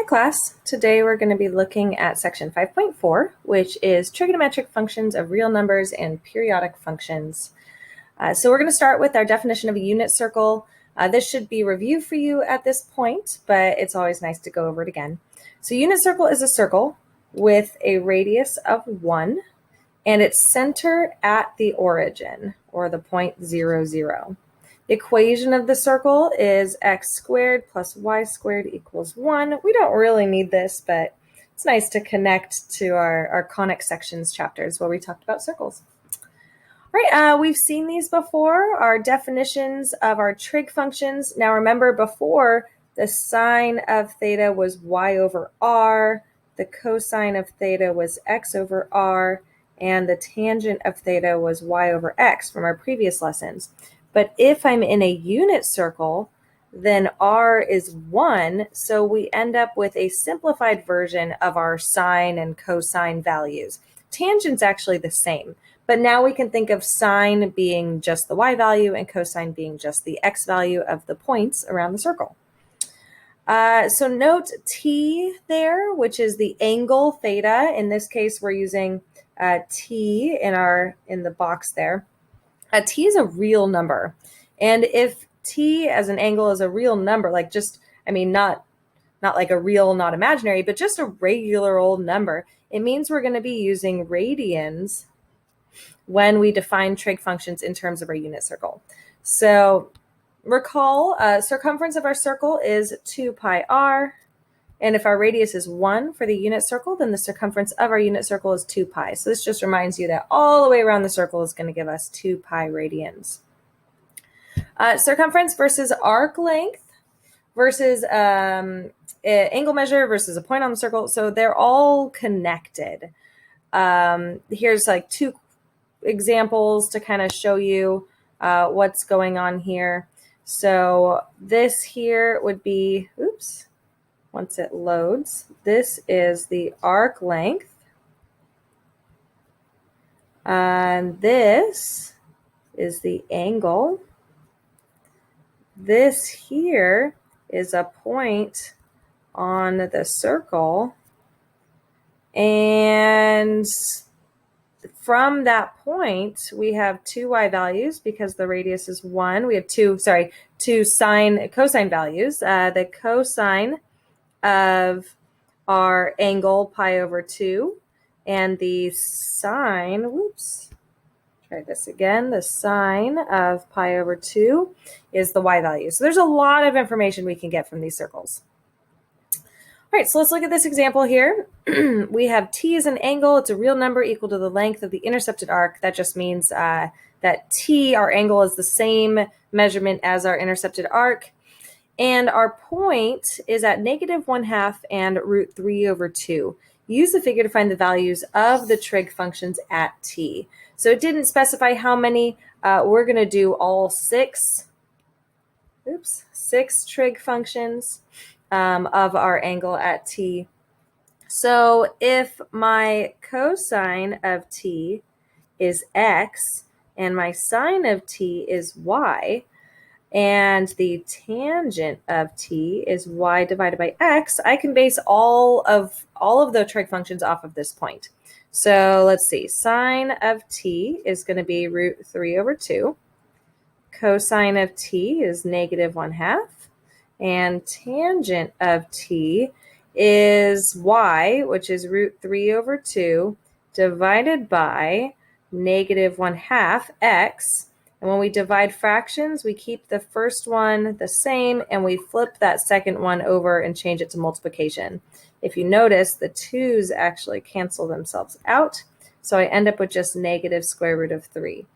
class. Today we're going to be looking at section 5.4, which is trigonometric functions of real numbers and periodic functions. So we're going to start with our definition of a unit circle. This should be reviewed for you at this point, but it's always nice to go over it again. So unit circle is a circle with a radius of 1 and its center at the origin, or the point 0, 0. The equation of the circle is x squared plus y squared equals 1. We don't really need this, but it's nice to connect to our conic sections chapters where we talked about circles. All right, we've seen these before, our definitions of our trig functions. Now remember, before, the sine of theta was y over r, the cosine of theta was x over r, and the tangent of theta was y over x from our previous lessons. But if I'm in a unit circle, then r is 1, so we end up with a simplified version of our sine and cosine values. Tangent's actually the same, but now we can think of sine being just the y value and cosine being just the x value of the points around the circle. So note t there, which is the angle theta. In this case, we're using t in the box there. T is a real number. And if t as an angle is a real number, like not like a real, not imaginary, but just a regular old number, it means we're going to be using radians when we define trig functions in terms of our unit circle. So recall, circumference of our circle is 2 pi r. And if our radius is 1 for the unit circle, then the circumference of our unit circle is 2 pi. So this just reminds you that all the way around the circle is going to give us 2 pi radians. Circumference versus arc length versus angle measure versus a point on the circle. So they're all connected. Here's like 2 examples to kind of show you what's going on here. So this here would be, once it loads, this is the arc length, and this is the angle. This here is a point on the circle, and from that point, we have 2 y values because the radius is 1. We have two cosine values. The cosine of our angle pi over 2, and the sine, the sine of pi over 2 is the y value. So there's a lot of information we can get from these circles. All right, so let's look at this example here. We have t as an angle. It's a real number equal to the length of the intercepted arc. That just means that t, our angle, is the same measurement as our intercepted arc. And our point is at -1/2 and root 3 over 2. Use the figure to find the values of the trig functions at t. So it didn't specify how many. We're going to do all 6 trig functions of our angle at t. So if my cosine of t is x and my sine of t is y, and the tangent of t is y divided by x, I can base all of the trig functions off of this point. So let's see, sine of t is going to be root 3 over 2. Cosine of t is -1/2. And tangent of t is y, which is root 3 over 2, divided by -1/2 x. And when we divide fractions, we keep the first one the same, and we flip that second one over and change it to multiplication. If you notice, the 2's actually cancel themselves out, so I end up with just -√3.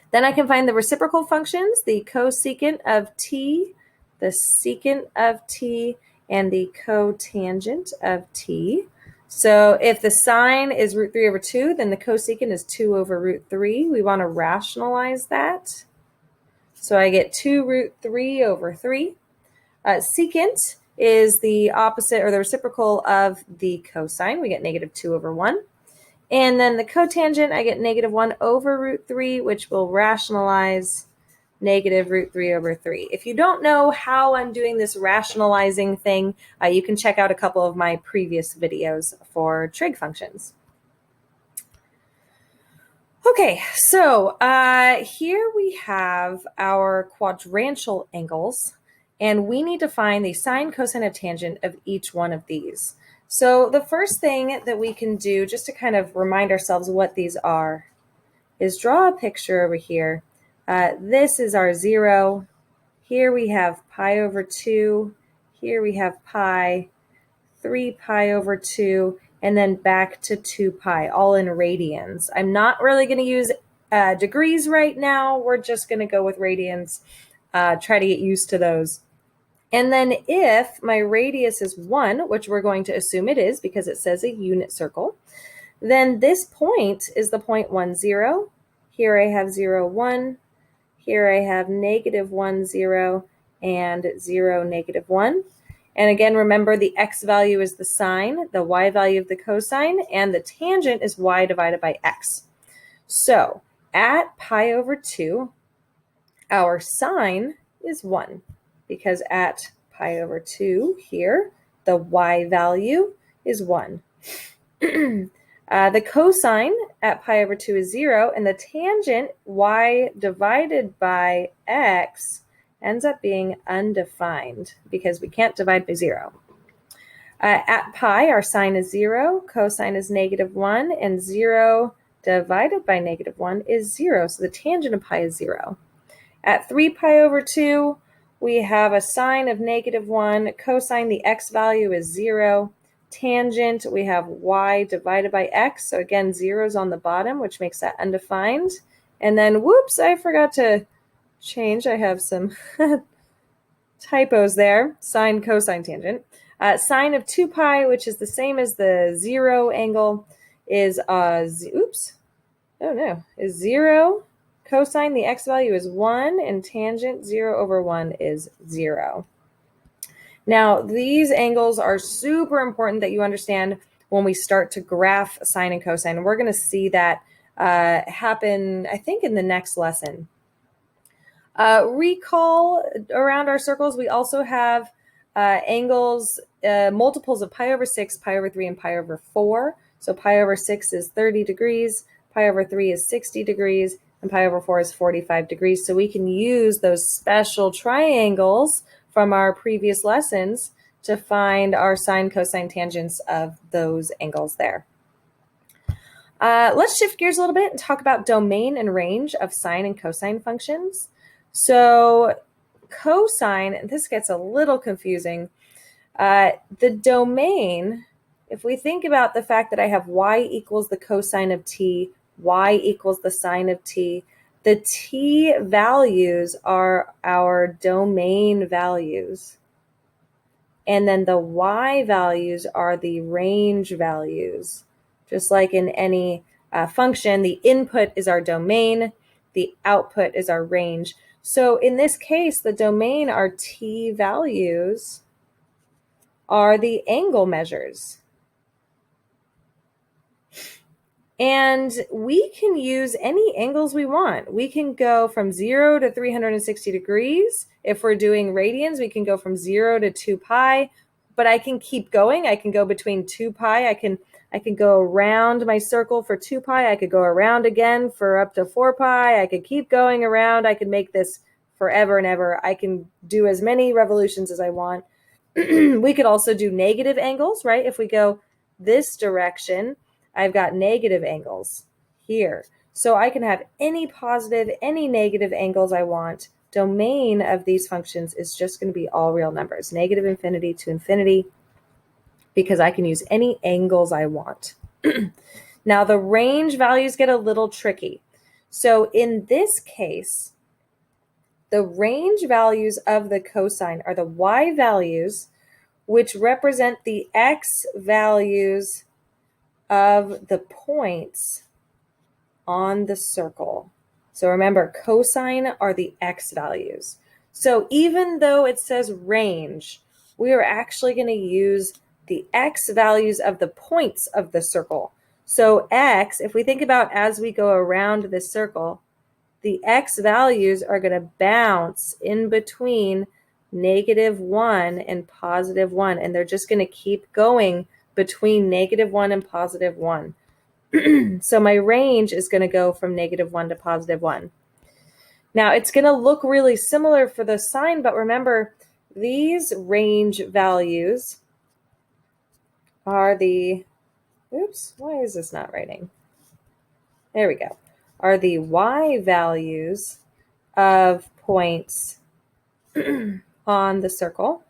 Then I can find the reciprocal functions, the cosecant of t, the secant of t, and the cotangent of t. So if the sine is root 3 over 2, then the cosecant is 2 over root 3. We want to rationalize that. So I get 2 root 3 over 3. Secant is the opposite, or the reciprocal of the cosine. We get -2 over 1. And then the cotangent, I get -1 over root 3, which will rationalize negative root 3 over 3. If you don't know how I'm doing this rationalizing thing, you can check out a couple of my previous videos for trig functions. Okay, so here we have our quadrantial angles, and we need to find the sine, cosine, and tangent of each one of these. So the first thing that we can do, just to kind of remind ourselves what these are, is draw a picture over here. This is our 0. Here we have pi over 2. Here we have pi, 3 pi over 2, and then back to 2 pi, all in radians. I'm not really going to use degrees right now. We're just going to go with radians, try to get used to those. And then if my radius is 1, which we're going to assume it is because it says a unit circle, then this point is the point 1, 0. Here I have 0, 1. Here I have negative 1, 0, and 0, negative 1. And again, remember the x value is the sine, the y value of the cosine, and the tangent is y divided by x. So at pi over 2, our sine is 1, because at pi over 2 here, the y value is 1. The cosine at pi over 2 is 0, and the tangent, y divided by x, ends up being undefined because we can't divide by 0. At pi, our sine is 0, cosine is negative 1, and 0 divided by negative 1 is 0, so the tangent of pi is 0. At 3 pi over 2, we have a sine of negative 1, cosine, the x value is 0, tangent, we have y divided by x, so again, 0 is on the bottom, which makes that undefined. And then, whoops, I forgot to change. I have some typos there. Sine, cosine, tangent. Sine of 2 pi, which is the same as the 0 angle, is, is 0. Cosine, the x value is 1, and tangent 0 over 1 is 0. Now, these angles are super important that you understand when we start to graph sine and cosine. And we're going to see that happen, I think, in the next lesson. Recall around our circles, we also have angles, multiples of pi over 6, pi over 3, and pi over 4. So pi over 6 is 30 degrees, pi over 3 is 60 degrees, and pi over 4 is 45 degrees. So we can use those special triangles from our previous lessons to find our sine, cosine, tangents of those angles there. Let's shift gears a little bit and talk about domain and range of sine and cosine functions. So cosine, and this gets a little confusing, the domain, if we think about the fact that I have y equals the cosine of t, y equals the sine of t, the t values are our domain values. And then the y values are the range values. Just like in any function, the input is our domain, the output is our range. So in this case, the domain, our t values, are the angle measures. And we can use any angles we want. We can go from 0 to 360 degrees. If we're doing radians, we can go from 0 to 2 pi, but I can keep going. I can go between 2 pi. I can go around my circle for 2 pi. I could go around again for up to 4 pi. I could keep going around. I could make this forever and ever. I can do as many revolutions as I want. We could also do negative angles, right? If we go this direction, I've got negative angles here. So I can have any positive, any negative angles I want. Domain of these functions is just going to be all real numbers, negative infinity to infinity, because I can use any angles I want. Now the range values get a little tricky. So in this case, the range values of the cosine are the y values, which represent the x values of the points on the circle. So remember, cosine are the x values. So even though it says range, we are actually going to use the x values of the points of the circle. So x, if we think about as we go around this circle, the x values are going to bounce in between -1 and +1, and they're just going to keep going between -1 and +1. So my range is going to go from -1 to +1. Now it's going to look really similar for the sine, but remember, these range values are the, oops, why is this not writing? There we go. Are the y values of points on the circle.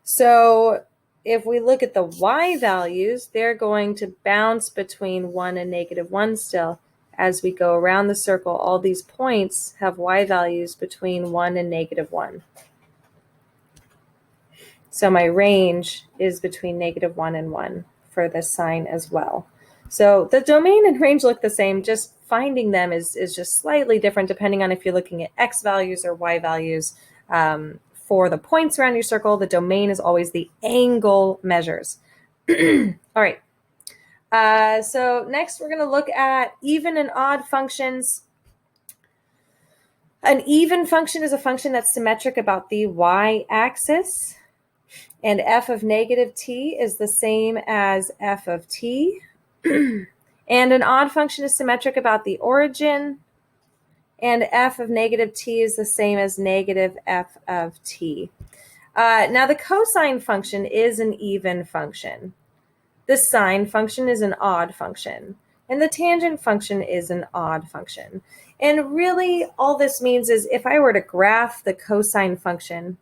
So if we look at the y values, they're going to bounce between 1 and -1 still. As we go around the circle, all these points have y values between 1 and -1. So my range is between -1 and 1 for the sine as well. So the domain and range look the same, just finding them is just slightly different depending on if you're looking at x values or y values. For the points around your circle, the domain is always the angle measures. All right. So next we're going to look at even and odd functions. An even function is a function that's symmetric about the y-axis, and f of -t is the same as f of t. And an odd function is symmetric about the origin, and f of -t is the same as -f of t. Now the cosine function is an even function. The sine function is an odd function, and the tangent function is an odd function. And really all this means is if I were to graph the cosine function,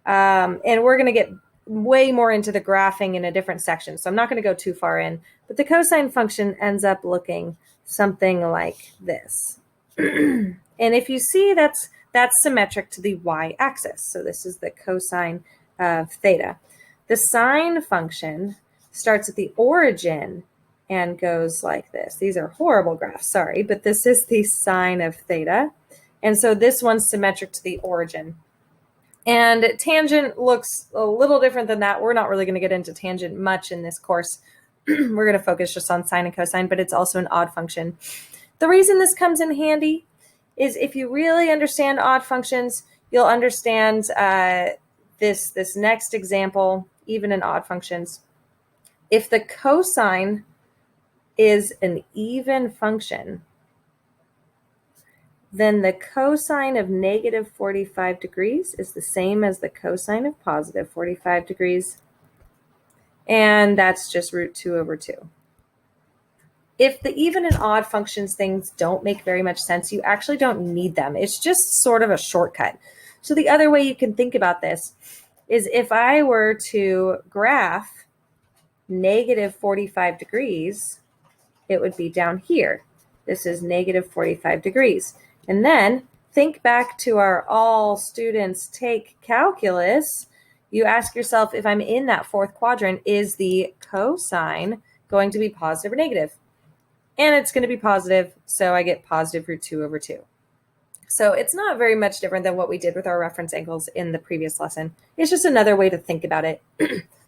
and we're going to get way more into the graphing in a different section, so I'm not going to go too far in, but the cosine function ends up looking something like this. And if you see, that's symmetric to the y-axis. So this is the cosine of theta. The sine function starts at the origin and goes like this. These are horrible graphs, sorry, but this is the sine of theta. And so this one's symmetric to the origin. And tangent looks a little different than that. We're not really going to get into tangent much in this course. We're going to focus just on sine and cosine, but it's also an odd function. The reason this comes in handy is if you really understand odd functions, you'll understand this next example, even in odd functions. If the cosine is an even function, then the cosine of -45 degrees is the same as the cosine of +45 degrees. And that's just √2/2. If the even and odd functions things don't make very much sense, you actually don't need them. It's just sort of a shortcut. So the other way you can think about this is if I were to graph -45 degrees, it would be down here. This is -45 degrees. And then think back to our all students take calculus. You ask yourself, if I'm in that fourth quadrant, is the cosine going to be positive or negative? And it's going to be positive, so I get positive √2/2. So it's not very much different than what we did with our reference angles in the previous lesson. It's just another way to think about it.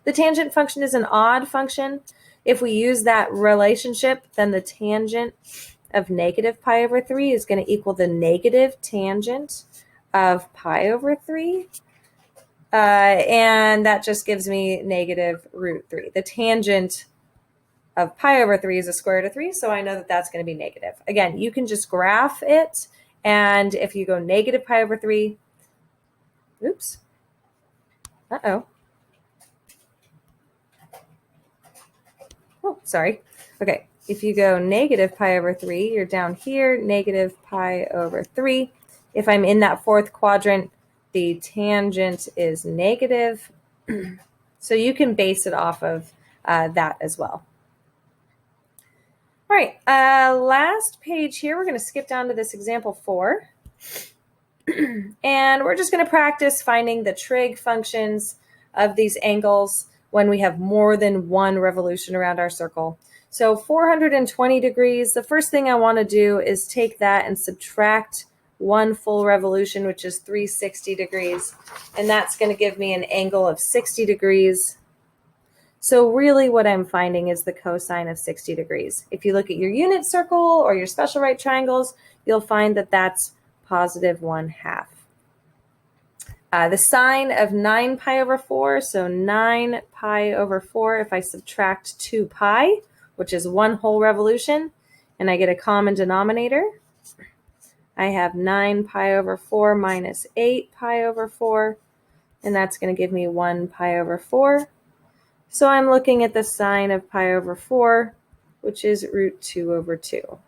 The tangent function is an odd function. If we use that relationship, then the tangent of -π/3 is going to equal the negative tangent of π/3. And that just gives me -√3. The tangent of π/3 is a square root of 3, so I know that that's going to be negative. Again, you can just graph it, and if you go -π/3, oops, oh, sorry. Okay, if you go -π/3, you're down here, -π/3. If I'm in that fourth quadrant, the tangent is negative. So you can base it off of that as well. All right, last page here, we're going to skip down to this example 4. And we're just going to practice finding the trig functions of these angles when we have more than one revolution around our circle. So 420 degrees, the first thing I want to do is take that and subtract one full revolution, which is 360 degrees. And that's going to give me an angle of 60 degrees. So really what I'm finding is the cosine of 60 degrees. If you look at your unit circle or your special right triangles, you'll find that that's positive 1/2. The sine of 9 pi over 4, so 9 pi over 4, if I subtract 2 pi, which is 1 whole revolution, and I get a common denominator, I have 9 pi over 4 minus 8 pi over 4, and that's going to give me 1 pi over 4. So I'm looking at the sine of pi over 4, which is root 2 over 2.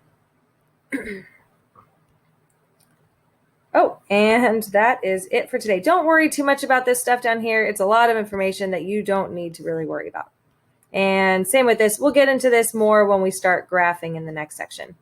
Oh, and that is it for today. Don't worry too much about this stuff down here. It's a lot of information that you don't need to really worry about. And same with this. We'll get into this more when we start graphing in the next section.